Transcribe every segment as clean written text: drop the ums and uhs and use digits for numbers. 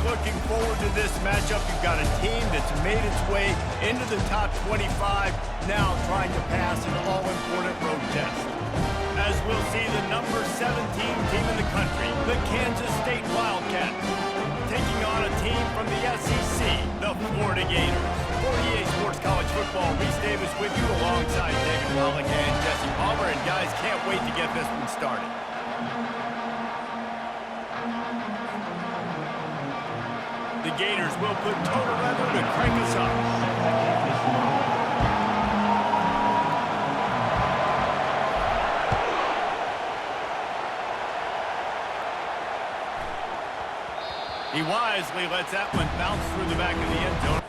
looking forward to this matchup. You've got a team that's made its way into the top 25, now trying to pass an all-important road test. As we'll see the number 17 team in the country, the Kansas State Wildcats, taking on a team from the SEC, the Florida Gators. For EA Sports College Football, Reese Davis with you alongside David Wallach and Jesse Palmer. And guys, can't wait to get this one started. The Gators will put total leather to crank us up. He wisely lets that one bounce through the back of the end zone.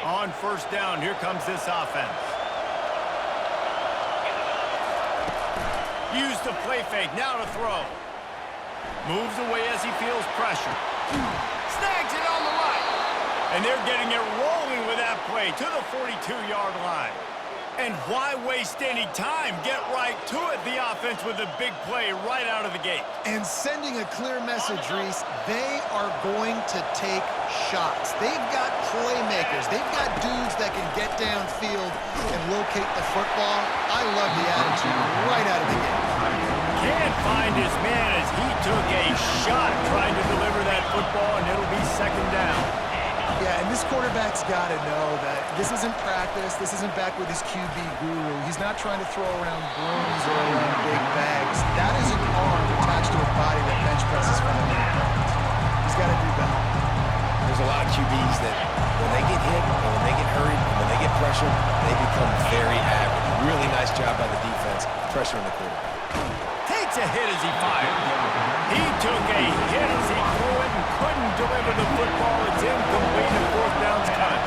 On first down, here comes this offense. Use the play fake, now to throw. Moves away as he feels pressure. Snags it on the line. And they're getting it rolling with that play to the 42-yard line. And why waste any time? Get right to it, the offense, with a big play right out of the gate. And sending a clear message, Reese, they are going to take shots. They've got playmakers. They've got dudes that can get downfield and locate the football. I love the attitude right out of the gate. Can't find his man as he took a shot trying to deliver that football, and it'll be second down. Yeah, and this quarterback's got to know that this isn't practice. This isn't back with his QB guru. He's not trying to throw around brooms or around big bags. That is an arm attached to a body that bench presses from the man. He's got to do better. There's a lot of QBs that when they get hit, and when they get hurried, and when they get pressured, they become very average. Really nice job by the defense, pressuring the quarterback. Takes a hit as he fired. He took a hit as he threw it and couldn't deliver the football. It's incomplete and fourth down's cut.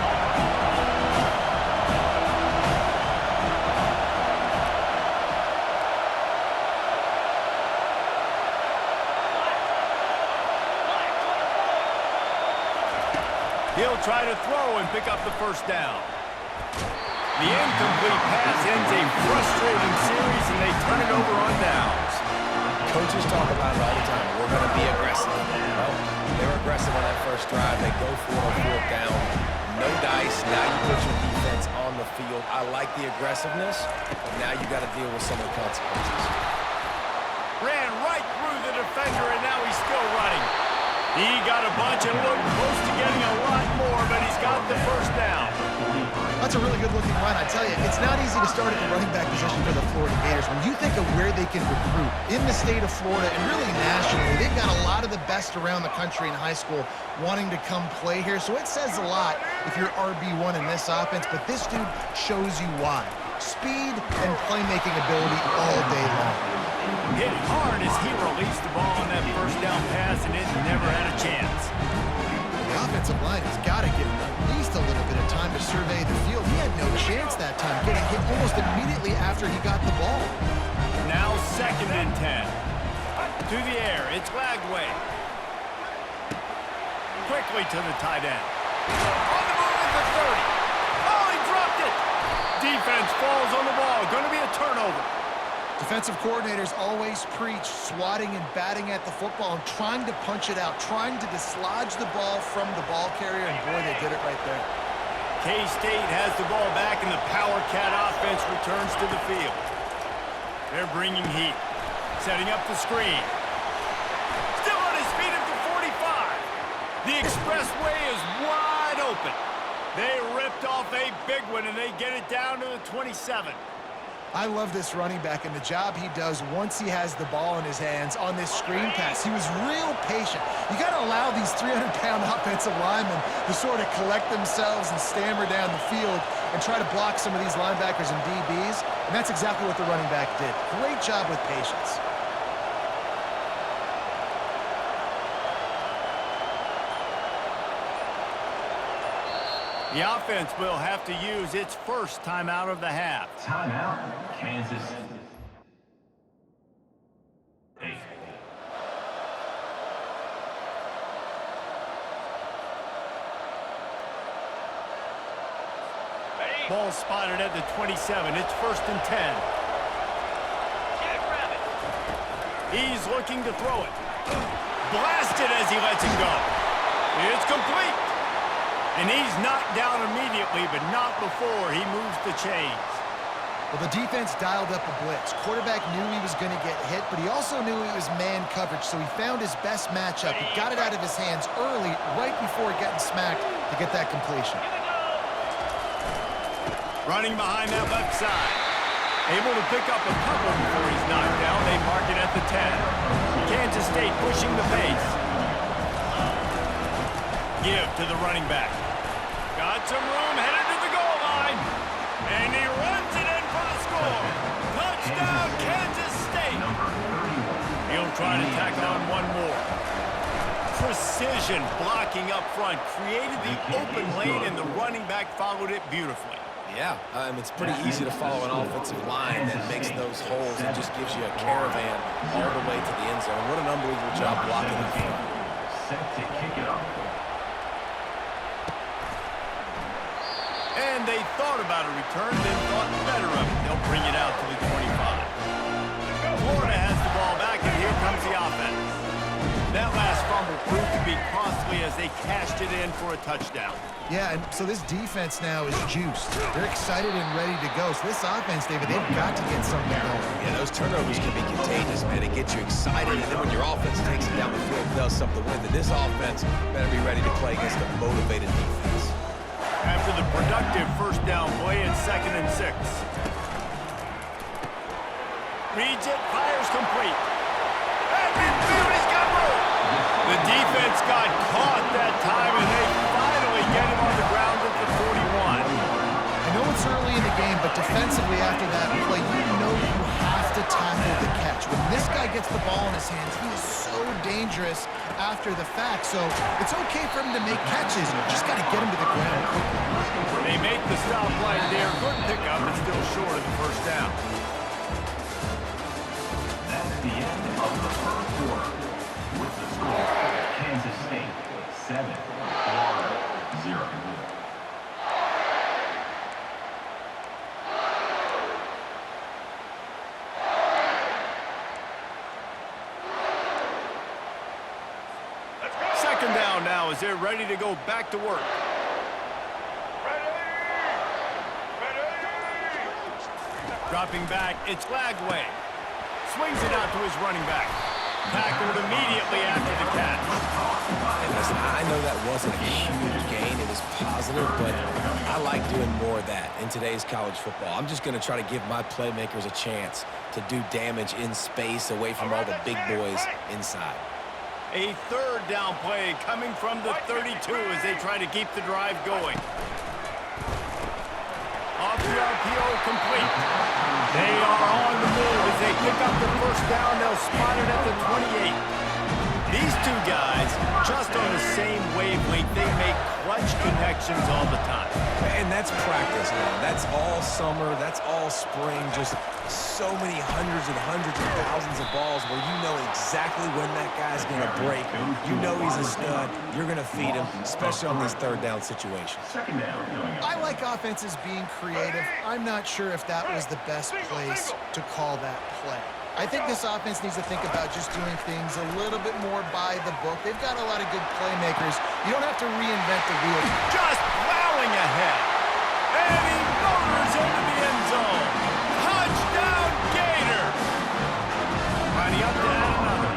He'll try to throw and pick up the first down. The incomplete pass ends a frustrating series, and they turn it over on downs. Coaches talk about it all the time. We're going to be aggressive. Well, they were aggressive on that first drive. They go for it on fourth down. No dice. Now you put your defense on the field. I like the aggressiveness, but now you got to deal with some of the consequences. Ran right through the defender, and now he's still running. He got a bunch and looked close to getting a lot more, but he's got the first down. That's a really good-looking run. I tell you, it's not easy to start at the running back position for the Florida Gators. When you think of where they can recruit in the state of Florida and really nationally, they've got a lot of the best around the country in high school wanting to come play here. So it says a lot if you're RB1 in this offense, but this dude shows you why. Speed and playmaking ability all day long. Hit hard as he released the ball on that first down pass, and it never had a chance. The offensive line has got to give him at least a little bit of time to survey the field. He had no chance that time, getting hit almost immediately after he got the ball. Now second and 10. To the air, it's Lagway. Quickly to the tight end. On the move at the 30. Oh, he dropped it! Defense falls on the ball. Going to be a turnover. Defensive coordinators always preach swatting and batting at the football and trying to punch it out, trying to dislodge the ball from the ball carrier, and boy, they did it right there. K-State has the ball back, and the Power Cat offense returns to the field. They're bringing heat, setting up the screen. Still on his feet at the 45. The expressway is wide open. They ripped off a big one, and they get it down to the 27. I love this running back and the job he does once he has the ball in his hands on this screen pass. He was real patient. You got to allow these 300-pound offensive linemen to sort of collect themselves and stammer down the field and try to block some of these linebackers and DBs, and that's exactly what the running back did. Great job with patience. The offense will have to use its first timeout of the half. Timeout, Kansas. Ball spotted at the 27. It's 1st and 10. He's looking to throw it. Blasted as he lets it go. It's complete. And he's knocked down immediately, but not before he moves the chains. Well, the defense dialed up a blitz. Quarterback knew he was going to get hit, but he also knew it was man coverage, so he found his best matchup. He got it out of his hands early, right before getting smacked to get that completion. Running behind that left side. Able to pick up a couple before he's knocked down. They mark it at the 10. Kansas State pushing the pace. Give to the running back. Got some room, headed to the goal line. And he runs it in for the score. Touchdown, Kansas State. He'll try to tack on one more. Precision blocking up front. Created the open lane, and the running back followed it beautifully. Yeah, it's pretty easy to follow an offensive line that makes those holes and just gives you a caravan all the way to the end zone. What an unbelievable job blocking up front. Set to kick it off. And they thought about a return, then thought better of it. They'll bring it out to the 25. Florida has the ball back, and here comes the offense. That last fumble proved to be costly as they cashed it in for a touchdown. Yeah, and so this defense now is juiced. They're excited and ready to go. So this offense, David, they've got to get something going. Yeah, those turnovers can be contagious, man. It gets you excited, and then when your offense takes it down the field and does something with it, this offense better be ready to play against a motivated defense. After the productive first down play, it's 2nd and 6. Reads it, fires complete. And he's got room. The defense got caught that time, and they finally get him on the ground at the 41. I know it's early in the game, but defensively after that play, you know you have to tackle the catch. When this guy gets the ball in his hands, he is so dangerous after the fact. So it's okay for him to make catches. You just got to get him to the ground quickly. They make the stop right there. Good pickup, but still short of the first down. That's the end of the first quarter. With the score, Kansas State 7, Florida 0. Second down now as they're ready to go back to work. Dropping back, it's Lagway. Swings it out to his running back. Tackled immediately after the catch. And listen, I know that wasn't a huge gain. It was positive, but I like doing more of that in today's college football. I'm just going to try to give my playmakers a chance to do damage in space away from all the big boys inside. A third down play coming from the 32 as they try to keep the drive going. Off the RPO, complete. They are on the move as they pick up the first down. They'll spot it at the 28. These two guys, just on the same wavelength, they make clutch connections all the time. And that's practice, man. That's all summer. That's all spring. Just so many hundreds and thousands of balls where you know exactly when that guy's going to break. You know he's a stud. You're going to feed him, especially on these third down situations. Second down. I like offenses being creative. I'm not sure if that was the best place to call that play. I think this offense needs to think about just doing things a little bit more by the book. They've got a lot of good playmakers. You don't have to reinvent the wheel. Just plowing ahead. And he motors into the end zone. Touchdown, Gators. Running up to add another.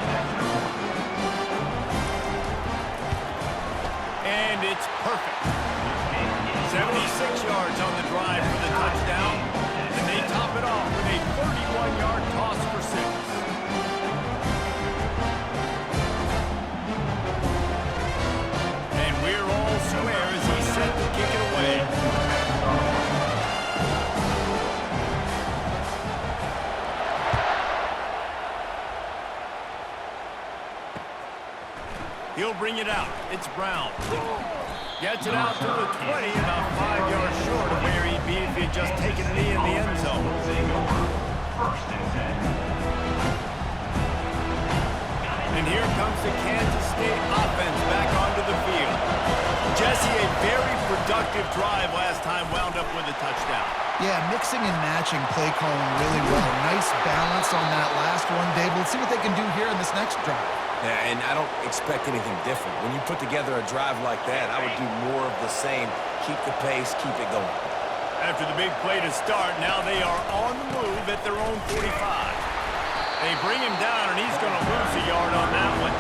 And it's perfect. 76 yards on the drive for the touchdown. And they top it off with He'll bring it out. It's Brown. Gets it out to the 20, about 5 yards short of where he'd be if he had just taken a knee in the end zone. First and 10. And here comes the Kansas State offense back onto the field. Jesse, a very productive drive last time, wound up with a touchdown. Yeah, mixing and matching play calling really well. Nice balance on that last one, Dave. Let's see what they can do here in this next drive. Yeah, and I don't expect anything different. When you put together a drive like that, I would do more of the same. Keep the pace, keep it going. After the big play to start, now they are on the move at their own 45. They bring him down, and he's going to lose a yard on that one.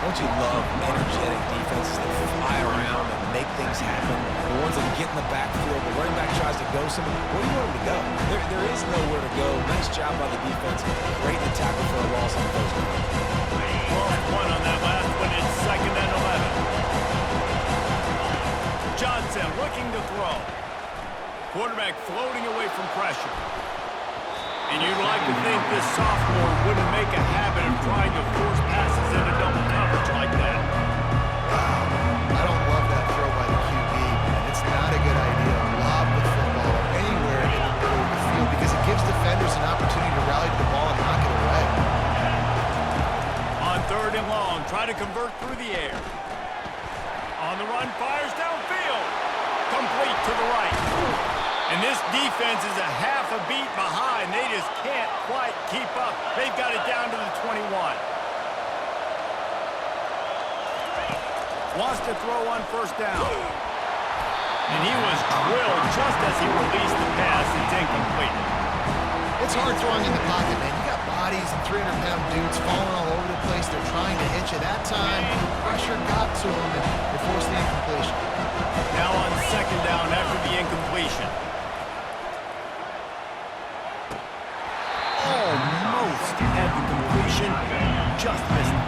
Don't you love energetic defenses that fly around and make things happen? The ones that get in the backfield, the running back tries to go somewhere. Where do you want him to go? There is nowhere to go. Nice job by the defense. Great to tackle for a loss on first down. One on that last one. It's 2nd and 11. Johnson looking to throw. Quarterback floating away from pressure. And you'd like to think this sophomore wouldn't make a habit of trying to force passes into double coverage like that. I don't love that throw by the QB, man. It's not a good idea to lob the football anywhere in the middle of the field because it gives defenders an opportunity to rally to the ball and knock it away. On 3rd and long, try to convert through the air. On the run, fires downfield. Complete to the right. And this defense is a half a beat behind. They just can't quite keep up. They've got it down to the 21. Wants to throw on 1st down. And he was drilled just as he released the pass. It's incomplete. It's hard throwing in the pocket, man. You got bodies and 300-pound dudes falling all over the place. They're trying to hit you. That time, the pressure got to him and they forced the incompletion. Now on 2nd down after the incompletion. Almost had the completion. Just missed it.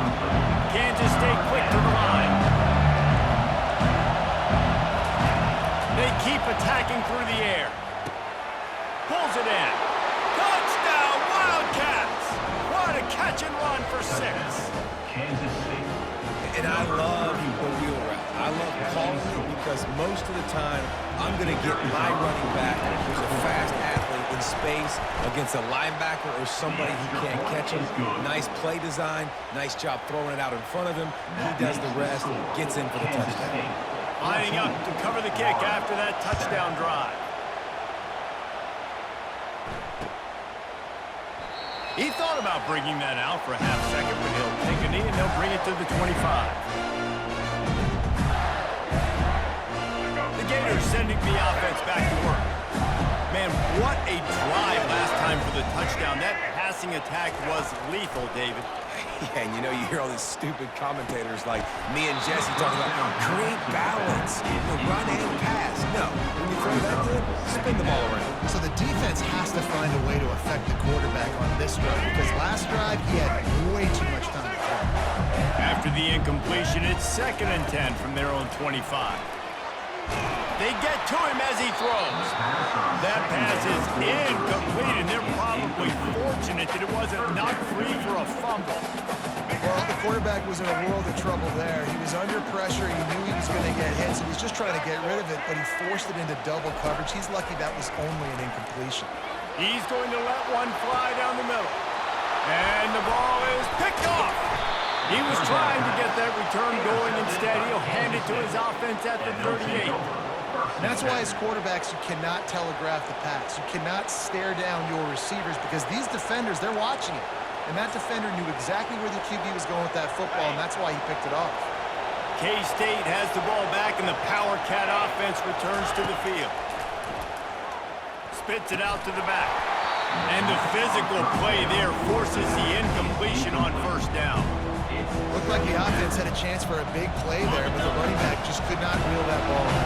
Kansas State quick to the line. They keep attacking through the air. Pulls it in. Touchdown, Wildcats! What a catch and run for 6. Kansas State. And I love the wheel route. I love calling it because most of the time, I'm going to get my running back, who's a fast athlete, in space against a linebacker or somebody who can't catch him. Nice play design. Nice job throwing it out in front of him. He does the rest, gets in for the touchdown. Lining up to cover the kick after that touchdown drive. He thought about bringing that out for a half second, but he'll take a knee and they'll bring it to the 25. The Gators sending the offense back to work. Man, what a drive last time for the touchdown. That passing attack was lethal, David. Yeah, and you know, you hear all these stupid commentators like me and Jesse talking about great balance, run and pass. No, when you throw that good, spin the ball around. So the defense has to find a way to affect the quarterback on this drive because last drive he had way too much time to throw. After the incompletion, it's 2nd and 10 from their own 25. They get to him as he throws. That pass is incomplete, and they're probably fortunate that it wasn't knocked free for a fumble. Well, the quarterback was in a world of trouble there. He was under pressure. He knew he was going to get hit, so he was just trying to get rid of it, but he forced it into double coverage. He's lucky that was only an incompletion. He's going to let one fly down the middle. And the ball is picked off. He was trying to get that return going. Instead, he'll hand it to his offense at the 38. And that's why as quarterbacks, you cannot telegraph the pass. You cannot stare down your receivers because these defenders, they're watching it. And that defender knew exactly where the QB was going with that football, and that's why he picked it off. K-State has the ball back, and the Power Cat offense returns to the field. Spits it out to the back. And the physical play there forces the incompletion on 1st down. Looked like the offense had a chance for a big play there, but the running back just could not reel that ball in.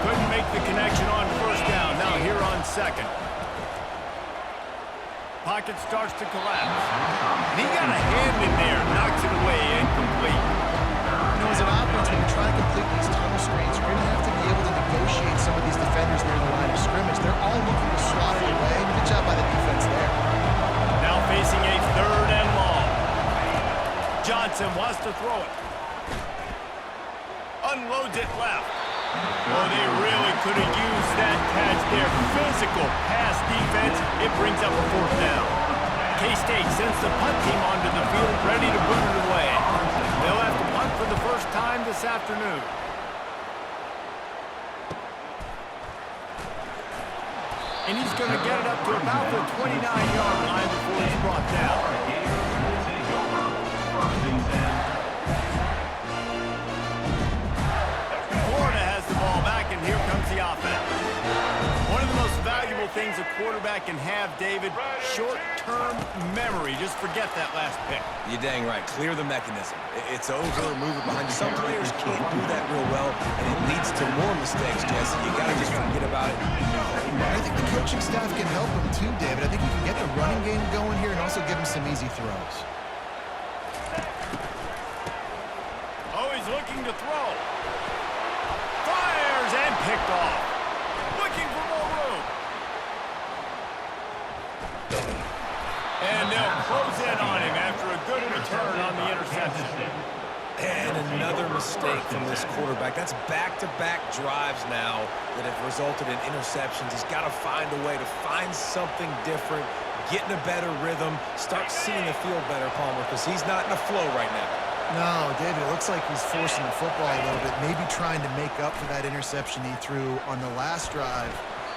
Couldn't make the connection on 1st down. Now here on 2nd. Pocket starts to collapse. And he got a hand in there, knocks it away, incomplete. You know, as an offense, when you try to complete these tunnel screens, you're going to have to be able to negotiate some of these defenders near the line of scrimmage. They're all looking to swat it away. Good job by the defense there. Now facing a 3rd and long. Johnson wants to throw it. unloads it left. Oh, they really could have used that catch there. Physical pass defense. It brings up a fourth down. K-State sends the punt team onto the field, ready to boot it away. They'll have to punt for the first time this afternoon. And he's going to get it up to about the 29-yard line before he's brought down. Florida has the ball back, and here comes the offense. One of the most valuable things a quarterback can have, David, short-term memory. Just forget that last pick. You're dang right. Clear the mechanism. It's over, move it behind you. Some players can't do that real well, and it leads to more mistakes, Jesse. You got to just forget about it. I think the coaching staff can help him too, David. I think he can get the running game going here and also give him some easy throws. Oh, he's looking to throw. Fires and picked off. Looking for more room. And they'll close in on him after a good return on the interception. And another mistake from this quarterback. That's back-to-back drives now that have resulted in interceptions. He's got to find a way to find something different, get in a better rhythm, start seeing the field better, Palmer, because he's not in the flow right now. No, David, it looks like he's forcing the football a little bit, maybe trying to make up for that interception he threw on the last drive.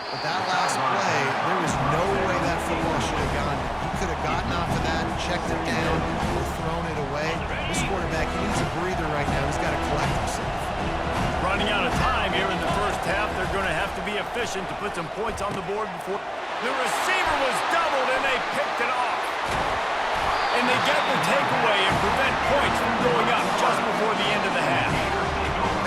But that last play, there was no way that football should have gone there. He could have gotten off of that, checked it down, or thrown it away. This quarterback, he needs a breather right now. He's got to collect himself. Running out of time here in the first half, they're going to have to be efficient to put some points on the board before. The receiver was doubled, and they picked it off. And they get the takeaway and prevent points from going up just before the end of the half.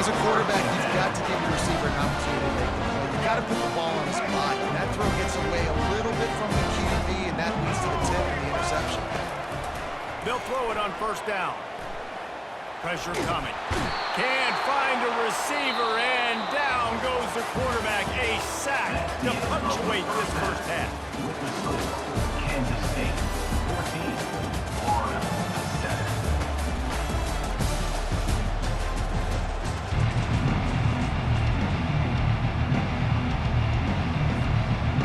As a quarterback, you've got to give your receiver an opportunity to make the play. You've got to put the ball on the spot, and that throw gets away a little bit from the QB, and that leads to the tip and the interception. They'll throw it on first down. Pressure coming. Can't find a receiver, and down goes the quarterback. A sack to punctuate this first half. With the score, Kansas State 14, Florida 7.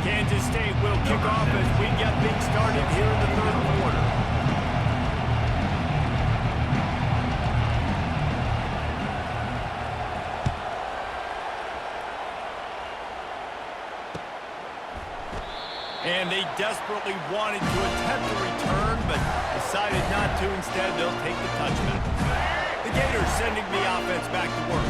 Kansas State will kick off as we get things started here in the third quarter. And they desperately wanted to attempt a return, but decided not to. Instead, they'll take the touchback. The Gators sending the offense back to work.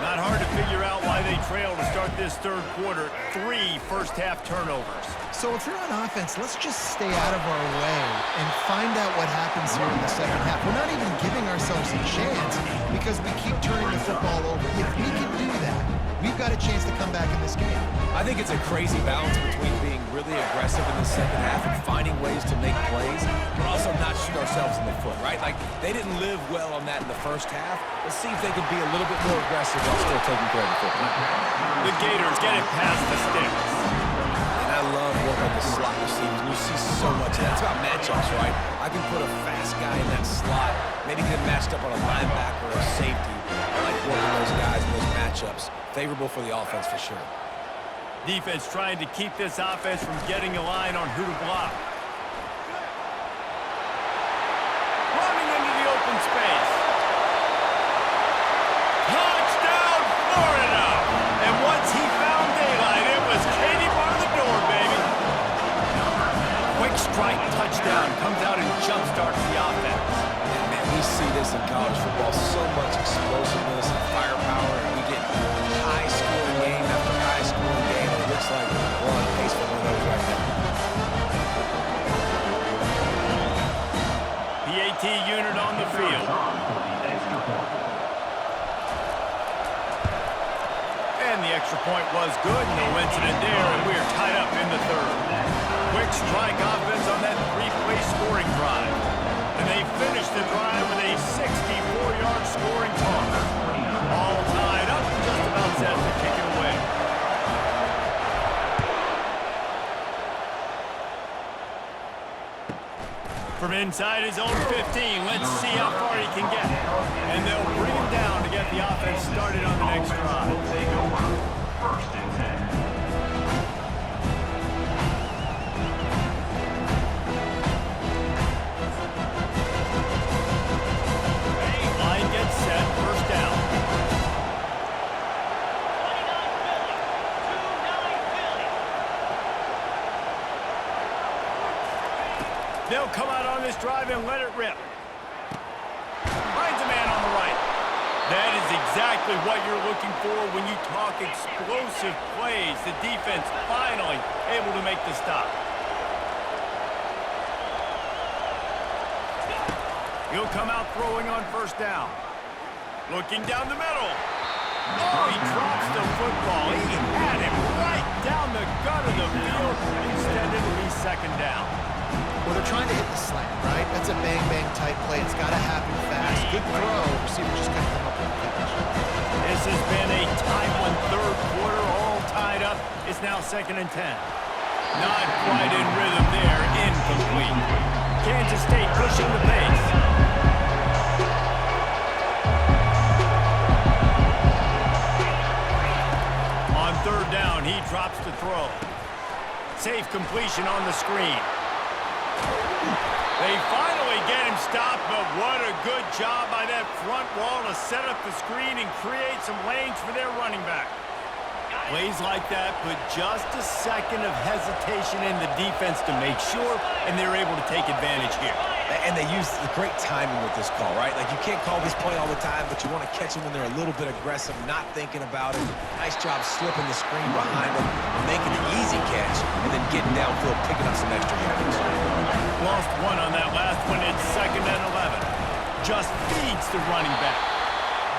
Not hard to figure out why they trail to start this third quarter. 3 first-half turnovers. So if you're on offense, let's just stay out of our way and find out what happens here in the second half. We're not even giving ourselves a chance because we keep turning the football over. If we can do that, we've got a chance to come back in this game. I think it's a crazy balance between being really aggressive in the second half and finding ways to make plays, but also not shoot ourselves in the foot, right? Like, they didn't live well on that in the first half. Let's see if they can be a little bit more aggressive while still taking care of the football. The Gators get it past the sticks. And I love working the slot receivers. You see so much of that. It's about matchups, right? I can put a fast guy in that slot, maybe get matched up on a linebacker or a safety. I like working those guys in those matchups. Favorable for the offense for sure. Defense trying to keep this offense from getting a line on who to block. Running into the open space. Touchdown, Florida! And once he found daylight, it was Katie bar the door, baby. Quick strike touchdown comes out and jumpstarts the offense. And man, we see this in college football. So much explosiveness and firepower. And we get high-scoring game after high-scoring game. It looks like we're on pace for one of those right now. PAT unit on the field. And the extra point was good. No incident there, and we are tied up in the third. Quick strike offense on that 3-play scoring drive. And they finished the drive with a 64-yard scoring toss. All tied up, just about set to kick it away. From inside his own 15, let's see how far he can get. And they'll bring him down to get get the offense started on the next drive. Will take over. 1st and 10. Line gets set, 1st down. They'll come out on this drive and let it rip. Finds a man on the right. That is exactly what you're looking for when you talk explosive plays. The defense finally able to make the stop. He'll come out throwing on 1st down. Looking down the middle. Oh, he drops the football. He had him right down the gut of the field. Instead, it'll be 2nd down. Well, they're trying to hit the slant, right? That's a bang-bang type play. It's got to happen fast. Good throw. Receiver just couldn't come up with a catch. This has been a tight one, 3rd quarter, all tied up. It's now 2nd and 10. Not quite in rhythm there, incomplete. Kansas State pushing the pace. On 3rd down, he drops the throw. Safe completion on the screen. They finally get him stopped, but what a good job by that front wall to set up the screen and create some lanes for their running back. Plays like that put just a second of hesitation in the defense to make sure, and they're able to take advantage here. And they use the great timing with this call, right? Like, you can't call this play all the time, but you want to catch them when they're a little bit aggressive, not thinking about it. Nice job slipping the screen behind them, making the easy catch, and then getting downfield, picking up some extra yards. Lost one on that last one. It's 2nd and 11. Just feeds the running back.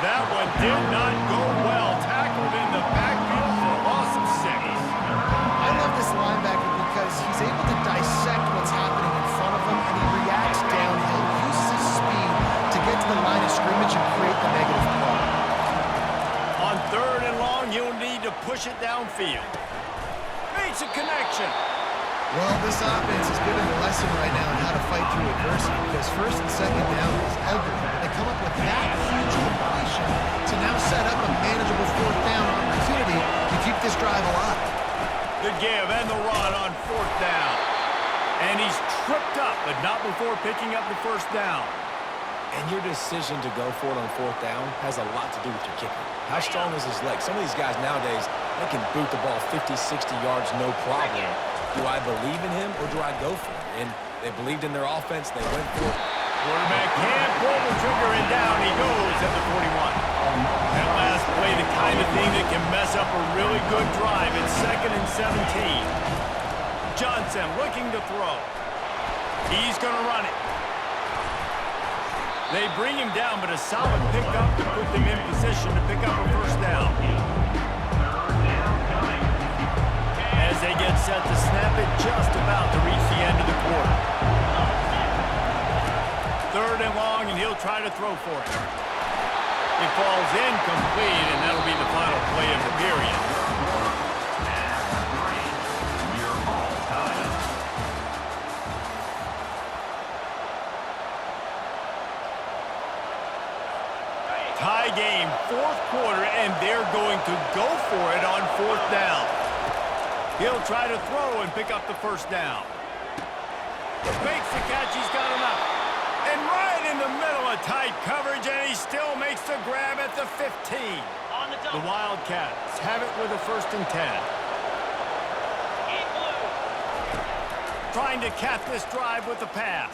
That one did not go well. Tackled in the backfield for a loss of 6. I love this linebacker because he's able to dissect what's happening in front of him, and he reacts downhill, uses his speed to get to the line of scrimmage and create the negative play. On 3rd and long, you'll need to push it downfield. Makes a connection. Well, this offense is giving a lesson right now on how to fight through adversity because 1st and 2nd down is ugly. But they come up with that huge completion to now set up a manageable 4th down opportunity to keep this drive alive. The give and the run on 4th down. And he's tripped up, but not before picking up the 1st down. And your decision to go for it on 4th down has a lot to do with your kicker. How strong is his leg? Some of these guys nowadays, they can boot the ball 50, 60 yards, no problem. Do I believe in him or do I go for it? And they believed in their offense. They went for it. Quarterback can't pull the trigger, and down he goes at the 41. That last play, the kind of thing that can mess up a really good drive. It's 2nd and 17. Johnson looking to throw. He's going to run it. They bring him down, but a solid pickup to put them in position to pick up a 1st down. As they get set to snap it, just about to reach the end of the quarter. 3rd and long, and he'll try to throw for it. It falls incomplete, and that'll be the final play of the period. Tie game, 4th quarter, and they're going to go for it on 4th down. He'll try to throw and pick up the 1st down. Makes the catch, he's got enough. And right in the middle of tight coverage, and he still makes the grab at the 15. The Wildcats have it with a 1st and 10. Trying to cap this drive with the pass.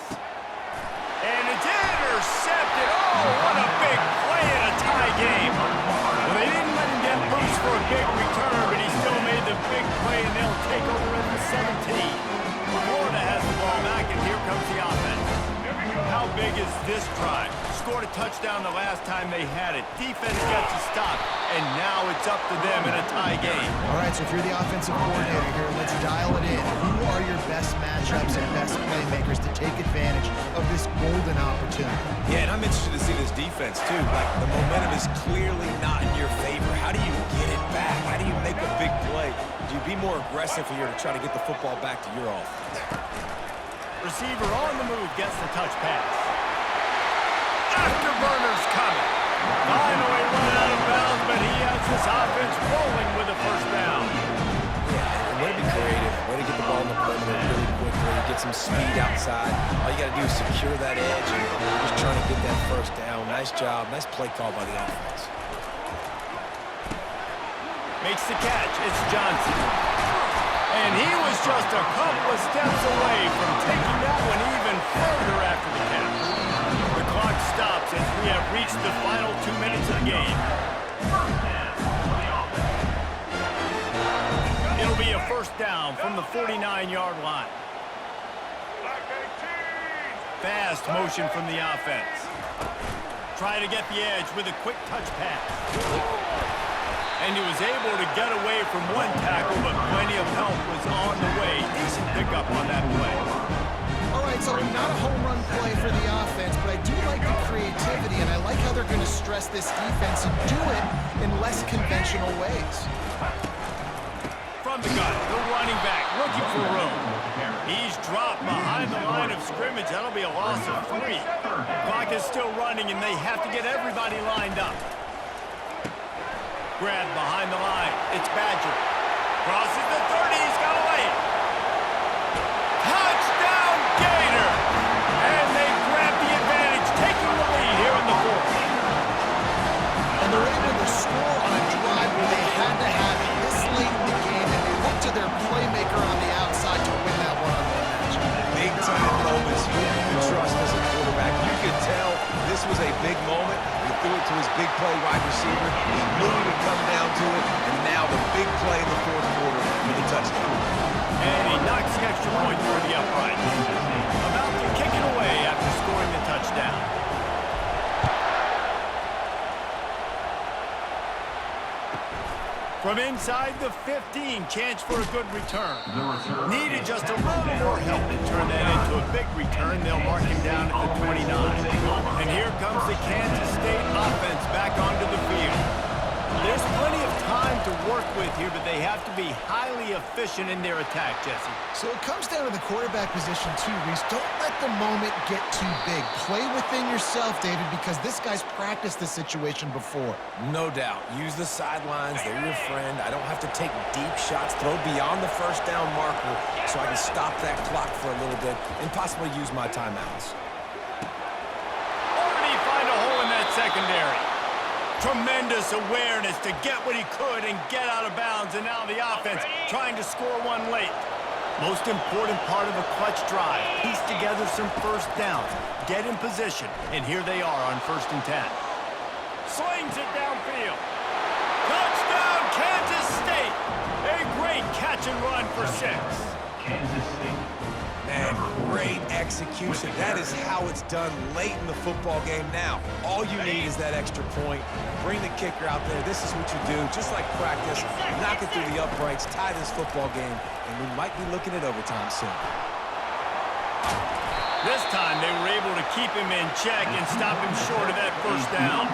And it's intercepted. Oh, what a big play in a tie game. Well, they didn't let him get loose for a big return, but he still made the big play, and they'll take over at the 17. Florida has the ball back, and here comes the offense. How big is this drive? Scored a touchdown the last time they had it. Defense gets a stop, and now it's up to them in a tie game. All right, so if you're the offensive coordinator here, let's dial it in. Who are your best matchups and best playmakers to take advantage of this golden opportunity? Yeah, and I'm interested to see this defense, too. Like, the momentum is clearly not in your favor. How do you get it back? How do you make a big play? Do you be more aggressive here to try to get the football back to your offense? Receiver on the move gets the touch pass. Afterburner's coming. Finally run out of bounds, but he has this offense rolling with a first down. Yeah, and way to be creative. Way to get the ball in the perimeter really quickly. Get some speed outside. All you got to do is secure that edge, and you're just trying to get that first down. Nice job. Nice play call by the offense. Makes the catch. It's Johnson. And he was just a couple of steps away from taking that one even further after the catch. The clock stops as we have reached the final 2 minutes of the game. It'll be a first down from the 49-yard line. Fast motion from the offense. Try to get the edge with a quick touch pass. And he was able to get away from one tackle, but plenty of help was on the way. Decent pickup on that play. All right, so not a home run play for the offense, but I do like the creativity, and I like how they're going to stress this defense and do it in less conventional ways. From the gun, the running back looking for room. He's dropped behind the line of scrimmage. That'll be a loss of 3. Clock is still running, and they have to get everybody lined up. Grab behind the line. It's Badger. Crosses the 30. He's got away. Touchdown, Gator! And they grab the advantage, taking the lead here in the 4th. And they're able to score on a drive where they had to have it this late in the game, and they look to their playmaker on the outside to win that one-on-one match. Big-time moments. Who you can trust as a quarterback. You could tell this was a big moment. He threw it to his big play wide receiver. He knew he would come down to it, and now the big play in the 4th quarter for the touchdown. And he knocks the extra point for the upright. About to kick it away after scoring the touchdown. From inside the 15, chance for a good return. Needed just a little more help to turn that into a big return. They'll mark him down at the 29. And here comes the Kansas State offense back onto the field. There's plenty of time to work with here, but they have to be highly efficient in their attack, Jesse. So it comes down to the quarterback position too, Reese. Don't let the moment get too big. Play within yourself, David, because this guy's practiced this situation before. No doubt. Use the sidelines. They're your friend. I don't have to take deep shots. Throw beyond the first down marker so I can stop that clock for a little bit and possibly use my timeouts. Already find a hole in that secondary. Tremendous awareness to get what he could and get out of bounds, and now the offense trying to score one late. Most important part of a clutch drive. Piece together some first downs. Get in position, and here they are on 1st and 10. Slings it downfield. Touchdown, Kansas State. A great catch and run for 6. Kansas State. Man, great execution. That is how it's done late in the football game now. All you need is that extra point. Bring the kicker out there. This is what you do. Just like practice, knock it through the uprights, tie this football game, and we might be looking at overtime soon. This time they were able to keep him in check and stop him short of that first down.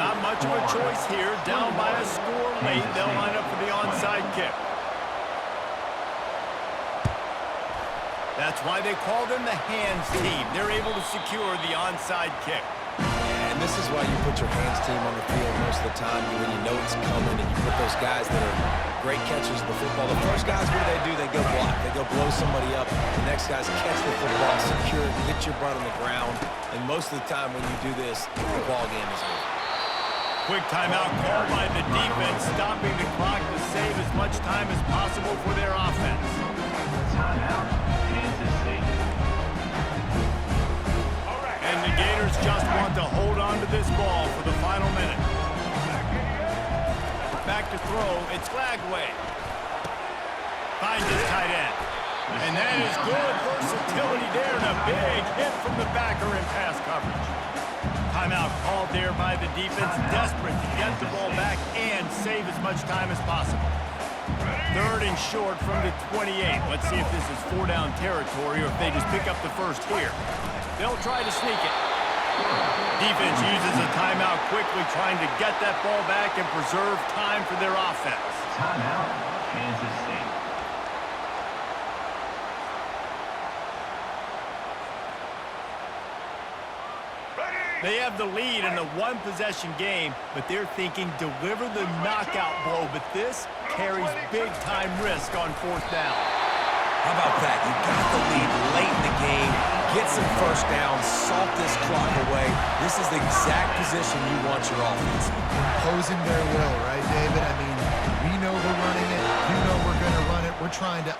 Not much of a choice here. Down by a score late. They'll line up for the onside kick. That's why they call them the hands team. They're able to secure the onside kick. And this is why you put your hands team on the field most of the time when you know it's coming, and you put those guys that are great catchers of the football. The first guys, what do? They go block. They go blow somebody up. The next guys catch the football, secure it, get your butt on the ground. And most of the time when you do this, the ball game is over. Quick timeout called by the defense, stopping the clock to save as much time as possible for their offense. Timeout. Kansas State. And the Gators just want to hold on to this ball for the final minute. Back to throw, it's Lagway. Finds his tight end. And that is good versatility there, and a big hit from the backer in pass coverage. Timeout called there by the defense, desperate to get the ball back and save as much time as possible. 3rd and short from the 28. Let's see if this is 4-down territory or if they just pick up the first here. They'll try to sneak it. Defense uses a timeout quickly, trying to get that ball back and preserve time for their offense. Timeout. Kansas State. Ready! They have the lead in a one-possession game, but they're thinking deliver the knockout blow, but this carries big-time risk on fourth down. How about that? You got the lead late in the game, get some first down, salt this clock away. This is the exact position you want your offense in. Imposing their will, right, David? I mean, we know we're running it. You know we're going to run it. We're trying to